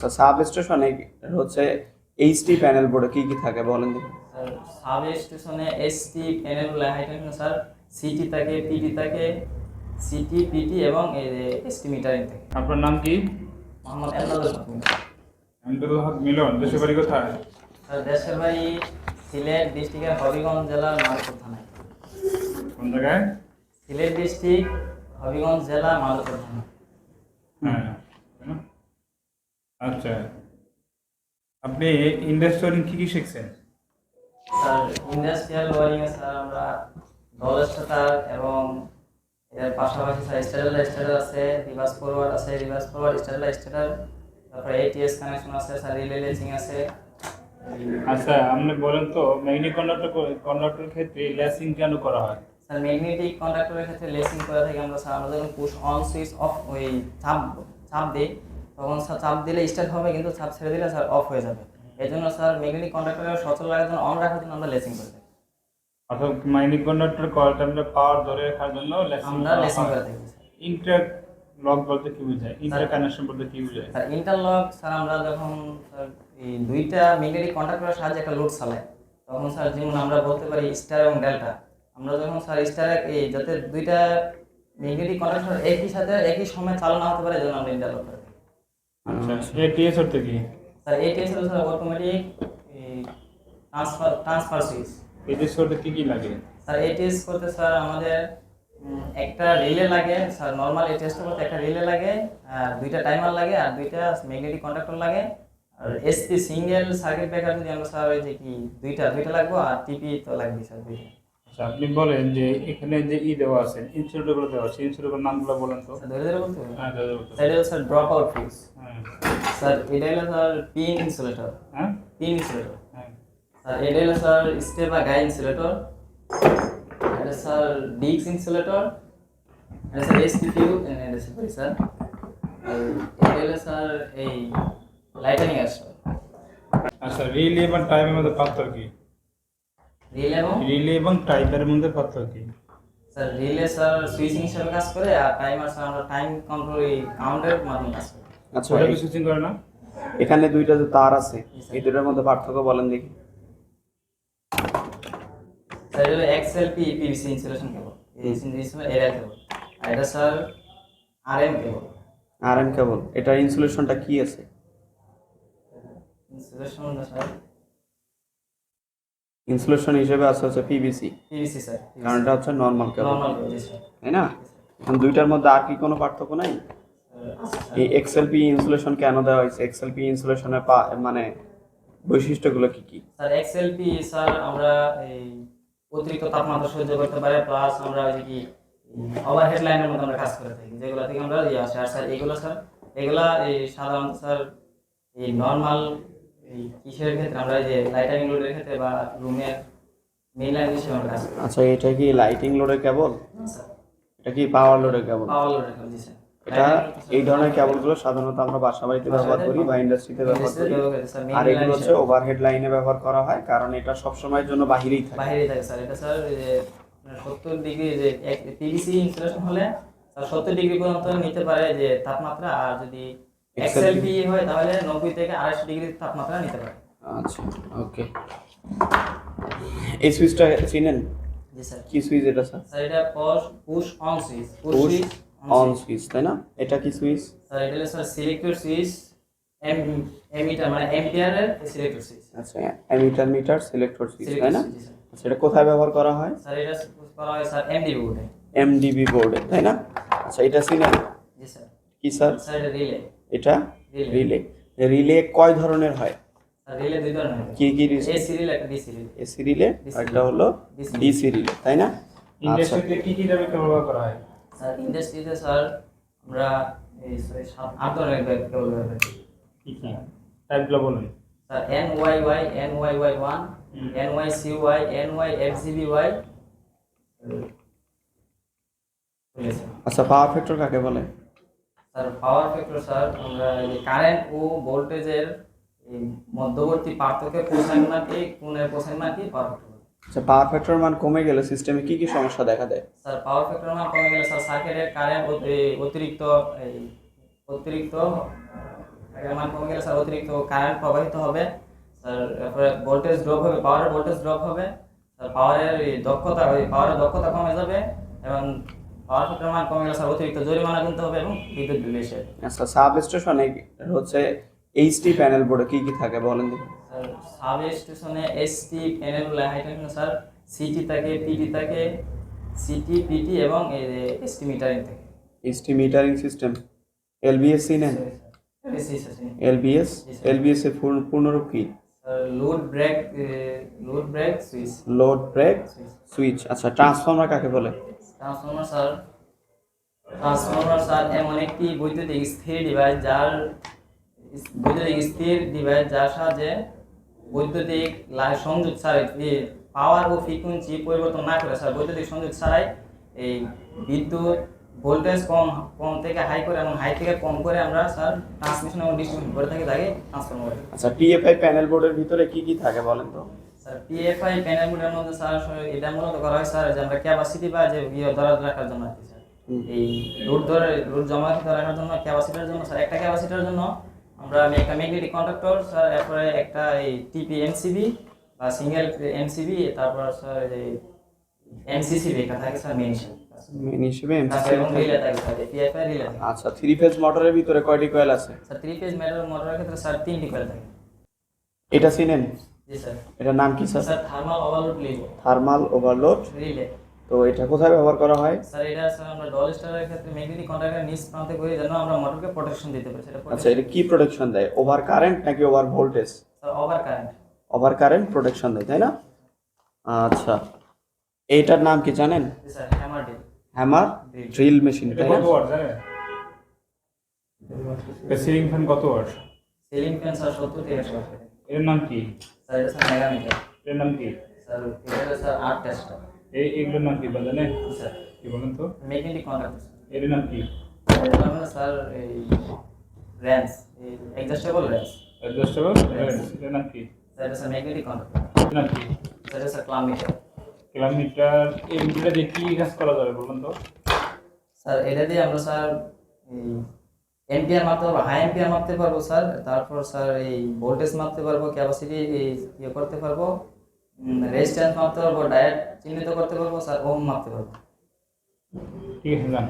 তো সাব স্টেশনে হচ্ছে এইচটি প্যানেল বোর্ডে কি কি থাকে বলেন দেখি। স্যার সাব স্টেশনে এসটি প্যানেল লেখা থাকে স্যার, সিটি থাকে, পিটি থাকে, সিটি পিটি এবং এই যে এসটি মিটারিং থাকে। আপনার নাম কি? মোহাম্মদ এমদাদুল হক মিলন। আহমেদুল হক মিলন। দেশের বাড়ি কোথায়? স্যার দেশের বাড়ি সিলেট ডিস্ট্রিক্টের হবিগঞ্জ জেলার মাধবপুর থানায়। কোন জায়গায়? সিলেট ডিস্ট্রিক্ট হবিগঞ্জ জেলা মাধবপুর থানা। হ্যাঁ। আচ্ছা, আপনি ইন্ডাস্ট্রিয়াল কি কি শিখছেন? Sir industrial wearing a sir আমরা ডলার স্টার্টার এবং এর পাশাপাশি স্যার স্টার্টার আছে, রিভার্স ফরওয়ার্ড আছে, রিভার্স ফরওয়ার্ড স্টার্টার, তারপরে এটিএস কানেকশন আছে স্যার, রিলে লেসিং আছে। আচ্ছা, আপনি বলেন তো ম্যাগনেটিক কন্ডাক্টর ক্ষেত্রে লেসিং কেন করা হয়? স্যার ম্যাগনেটিক কন্ডাক্টরের ক্ষেত্রে লেসিং করে থাকি আমরা স্যার, আমরা যখন পুশ অন সুইচ অফ ওই চাপ দিই তখন স্যার চাপ দিলে স্টার্ট হবে, কিন্তু চাপ ছেড়ে দিলে স্যার অফ হয়ে যাবে। এই জন্য স্যার ম্যাগনেটিক কন্ডাক্টরের সচল রাখার জন্য, অন রাখার জন্য আমরা লেসিং করে থাকি। অর্থাৎ ম্যাগনেটিক কন্ডাক্টর কয়েলটা আমরা পাওয়ার ধরে রাখার জন্য আমরা লেসিং করে থাকি। ইন্টার লক বলতে কি বোঝায়? ইন্টার কানেকশন বলতে কি বোঝায়? স্যার ইন্টারলক স্যার আমরা যখন স্যার এই দুইটা ম্যাগনেটিক কন্ডাক্টরের সাহায্যে একটা লোড চালাই, তখন স্যার যেমন আমরা বলতে পারি স্টার এবং ডেল্টা। আমরা যখন স্যার স্টার এই যাতে দুইটা ম্যাগনেটিক কন্ডাক্টর একই সাথে একই সময় চালনা হতে পারে, যেন আমরা ইন্টারলক করি। আচ্ছা, এটিএস অর্থ কি? স্যার এটিএস হলো sir automatic transfer switch. ATS করতে কি কি লাগে? স্যার এটিএস করতে স্যার আমাদের একটা রিলে লাগে স্যার, নরমাল এটিএস করতে একটা রিলে লাগে, আর দুইটা টাইমার লাগে, আর দুইটা ম্যাগনেটিক কন্ডাক্টর লাগে, আর এসপি সিঙ্গেল সার্কিট ব্রেকার যদি আমরা স্যার ওই যে কি দুইটা লাগবে, আর টিপি তো লাগবে স্যার দুইটা। আচ্ছা, আপনি বলেন যে এখানে যে দেওয়া আছে, ইনসুলেটরগুলো দেওয়া আছে, ইনসুলেটরের নামগুলো বলেন তো। স্যার ধরে বলতে হবে। হ্যাঁ, ধরে বলতে হবে। স্যার এটা হলো স্যার ড্রপ আউট ফিউজ। হ্যাঁ। স্যার এটা হলো স্যার পিন ইনসুলেটর। হ্যাঁ। Pin insulator. হ্যাঁ। স্যার এটা হলো স্যার স্টেপ বা গাই ইনসুলেটর। এটা স্যার ডিক্স ইনসুলেটর। এটা স্যার এসপি ফিউজ, এটা সরি স্যার। আর এটা হলো স্যার এই লাইটেনিং আসছে। আচ্ছা, রিলে এবং টাইমের মধ্যে পার্থক্য কি? রিলে এবং টাইমের মধ্যে পার্থক্য কি? স্যার রিলে স্যার সুইচিং হিসেবে কাজ করে, আর টাইমার স্যার আমরা টাইম কন্ট্রোল কাউন্টের মাধ্যমে কাজ করি। আচ্ছা, ওটা কি সুইচিং করে না? এখানে দুইটা যে তার আছে, এই দুটোর মধ্যে পার্থক্য বলেন দেখি। স্যার এটা এক্সএলপি পিভিসি ইনসুলেশন কেবল, এই ইনসুলেশন এরিয়া কেবল। আর এটা স্যার আরএম কেবল। আরএম কেবল, এটার ইনসুলেশনটা কি আছে? ইনসুলেশন স্যার ইনসুলেশন হিসেবে আছে হচ্ছে পিভিসি, পিভিসি স্যার, কারণ এটা হচ্ছে নর্মাল কেবল, নরমাল কেবল স্যার। তাই না? এখন দুইটার মধ্যে আর কি কোনো পার্থক্য নাই? এই এক্সএলপি ইনসুলেশন কেন দেওয়া হয়েছে? এক্সএলপি ইনসুলেশনের মানে বৈশিষ্ট্যগুলো কি কি? স্যার এক্সএলপি স্যার আমরা এই অতিরিক্ত তাপমাত্রা সহ্য করতে পারে, প্লাস আমরা ওই যে কি ওভারহেড লাইনের মধ্যে আমরা কাজ করে থাকি, যেগুলো থেকে আমরা ইয়ে আসে। আর স্যার এগুলো স্যার এগুলা এই সাধারণত স্যার এই নর্মাল এই কিসের ক্ষেত্রে আমরা এই যে লাইটারিং লোডের ক্ষেত্রে বা রুমের মেইন লাইন হিসেবে আমরা কাজ করি। আচ্ছা, এটা কি লাইটিং লোডের কেবল? স্যার এটা কি পাওয়ার লোডের কেবল? পাওয়ার লোডের ক্ষেত্রে জি স্যার। এটা এই ধরনের কেবলগুলো সাধারণত আমরা বাসা বাড়িতে ব্যবহার করি বা ইন্ডাস্ট্রিতে ব্যবহার করি, আর এগুলো হচ্ছে ওভারহেড লাইনে ব্যবহার করা হয়, কারণ এটা সব সময়ের জন্য বাহিরেই থাকে। বাইরে থাকে স্যার। এটা স্যার এই যে 70 ডিগ্রি যে পিভিসি ইনসুলেশন হলে স্যার 70 ডিগ্রি পর্যন্ত নিতে পারে যে তাপমাত্রা, আর যদি এক্সএলপি হয় তাহলে 90 থেকে 250 ডিগ্রি তাপমাত্রা নিতে পারে। আচ্ছা, ওকে। এই সুইচটা চিনেন? জি স্যার। কি সুইচ এটা স্যার? স্যার এটা push on switch, push on switch, তাই না? এটা কি সুইচ? স্যার এটা হলো স্যার সিলেক্টর সুইচ, এমিটার মানে এম্পিয়ারের সিলেক্টর সুইচ। আচ্ছা, অ্যামিটার মিটার সিলেক্টর সুইচ, তাই না? জি স্যার। আচ্ছা, এটা কোথায় ব্যবহার করা হয়? স্যার এটা করা হয় স্যার এমডিবি বোর্ডে। এমডিবি বোর্ডে, তাই না? আচ্ছা, এটা চিনেন? জি স্যার। কি স্যার? স্যার এটা রিলে। এটা রিলে। রিলে কয় ধরনের হয়? স্যার রিলে দুই ধরনের হয়। কি কি? এসি রিলে, একটা ডিসি রিলে। এসি রিলে, আর একটা হলো ডিসি রিলে, তাই না? আচ্ছা, ইন্ডাস্ট্রিতে কি কি ধরনের কেবল ব্যবহার করা হয়? স্যার ইন্ডাস্ট্রিতে স্যার আমরা এই 8 ধরনের কেবল ব্যবহার করি। কি কি টাইপগুলো বলুন। Sir NYY, NYY1, NYCY, NYFGBY। আচ্ছা, পাওয়ার ফ্যাক্টর কাকে বলে? স্যার পাওয়ার ফ্যাক্টর স্যার আমরা এই কারেন্ট ও ভোল্টেজের এই মধ্যবর্তী পার্থক্যে কোসাইন মানকে কোণের কোসাইন মানকে পাওয়ার ফ্যাক্টর বলে। আচ্ছা, পাওয়ার ফ্যাক্টর মান কমে গেলে সিস্টেমে কি কি সমস্যা দেখা দেয়? স্যার পাওয়ার ফ্যাক্টর মান কমে গেলে স্যার সার্কিটের কারেন্ট অতিরিক্ত আগের মান কমে গেলে স্যার অতিরিক্ত কারেন্ট প্রবাহিত হবে স্যার, তারপরে ভোল্টেজ ড্রপ হবে, পাওয়ারের ভোল্টেজ ড্রপ হবে স্যার, পাওয়ারের পাওয়ারের দক্ষতা কমে যাবে এবং পাওয়ার ফ্যাক্টরের মান কমে গেলে স্যার অতিরিক্ত জরিমানা গুনতে হবে এবং বিদ্যুৎ বিল বেশি হবে। আচ্ছা, সাব স্টেশনে হচ্ছে এইচটি প্যানেল বোর্ডে কি কি থাকে বলেন দেখি। স্যার সাব স্টেশনে ST panel high tension sir CT থাকে, পিটি থাকে, সিটি পিটি এবং এসটি মিটারিং থাকে। এইচটি মিটারিং সিস্টেম, এলবিএস নেন? এলবিএস, এলবিএস এর পূর্ণরূপ কি? Load break, switch. Load break switch. আচ্ছা, ট্রান্সফর্মার কাকে বলে? ট্রান্সফর্মার স্যার এমন একটি বৈদ্যুতিক স্থির ডিভাইস যার সাহায্যে বৈদ্যুতিক সংযোগ ছাড়াই পাওয়ার ও ফ্রিকোয়েন্সি পরিবর্তন না করে স্যার বৈদ্যুতিক সংযোগ ছাড়াই এই বিদ্যুৎ ভোল্টেজ কম থেকে হাই করে এবং হাই থেকে কম করে আমরা স্যার ট্রান্সমিশন এবং ডিস্ট্রিবিউশন করে থাকি তাকে ট্রান্সফর্মার। আচ্ছা, টিএফআই প্যানেল বোর্ডের ভিতরে কি কি থাকে বলেন তো? স্যার পিএফআই প্যানেল বোর্ডের মধ্যে স্যার এটা মূলত করা হয় স্যার যে আমরা ক্যাপাসিটি বা যে ধরে রাখার জন্য আর কি স্যার, এই লোড জমা রাখার জন্য ক্যাপাসিটার জন্য স্যার একটা ক্যাপাসিটার জন্য আমরা একটা ম্যাগনেটিক কন্ডাক্টর স্যার, এরপরে একটা এই টিপি এমসিবি বা সিঙ্গেল এমসিবি, তারপর স্যার এই এমসিসিবি এটা থাকে স্যার মেইন হিসেবে তারপরে এবং রিলে থাকে স্যার পিএফআই রিলে থাকে। আচ্ছা, থ্রি ফেজ মোটরের ভিতরে কয়টি কয়েল আছে? স্যার থ্রি ফেজ মোটরের ক্ষেত্রে স্যার 3টি কয়েল থাকে। এটা চিনেন? জি স্যার। এটার নাম কি sir? Sir thermal overload relay. Thermal overload relay. তো এটা কোথায় ব্যবহার করা হয়? স্যার এটা স্যার আমরা ডল স্টারের ক্ষেত্রে ম্যাগনেটিক কন্ডাক্টরের নিচ প্রান্তে করি যেন আমরা মোটরকে প্রোটেকশন দিতে পারি সেটা। আচ্ছা, এটা কি প্রোটেকশন দেয়? ওভার কারেন্ট নাকি over voltage? Sir over current. Over current protection দেয়, তাই না? আচ্ছা, এইটার নাম কি জানেন? জি sir hammer drill. Hammer drill machine, এটা তাই না? কত ওয়াট জানেন? সিলিং ফ্যান কত ওয়াট? সিলিং ফ্যান স্যার 70 থেকে 100 ওয়াট। এর নাম কি? স্যার এটা স্যার মেগামিটার। এর নাম কি? স্যার এটা স্যার 8 টেস্টার। এগুলোর নাম কি জানেন? জি স্যার। কি বলেন তো? Magnetic conductor. এর নাম কি? এটা হলো স্যার এই র্যান্স, এই অ্যাডজাস্টেবল র্যান্স। Adjustable range. এর নাম কি? স্যার এটা স্যার ম্যাগনেটিক কন্ডাক্টর। এর নাম কি? স্যার এটা স্যার ক্লামিটার। কিলোমিটার। এই মিটার দিয়ে কি কাজ করা যাবে বলুন তো? স্যার এটা দিয়ে আমরা স্যার এই এম্পিয়ার মাপতে পারবো, হাই এম্পিয়ার মাপতে পারবো স্যার, তারপর স্যার এই ভোল্টেজ মাপতে পারবো, ক্যাপাসিটি ইয়ে করতে পারবো, রেজিস্ট্যান্স মাপতে পারবো, ডায়োড চিহ্নিত করতে পারবো স্যার, ওহম মাপতে পারবো। ঠিক আছে, জান।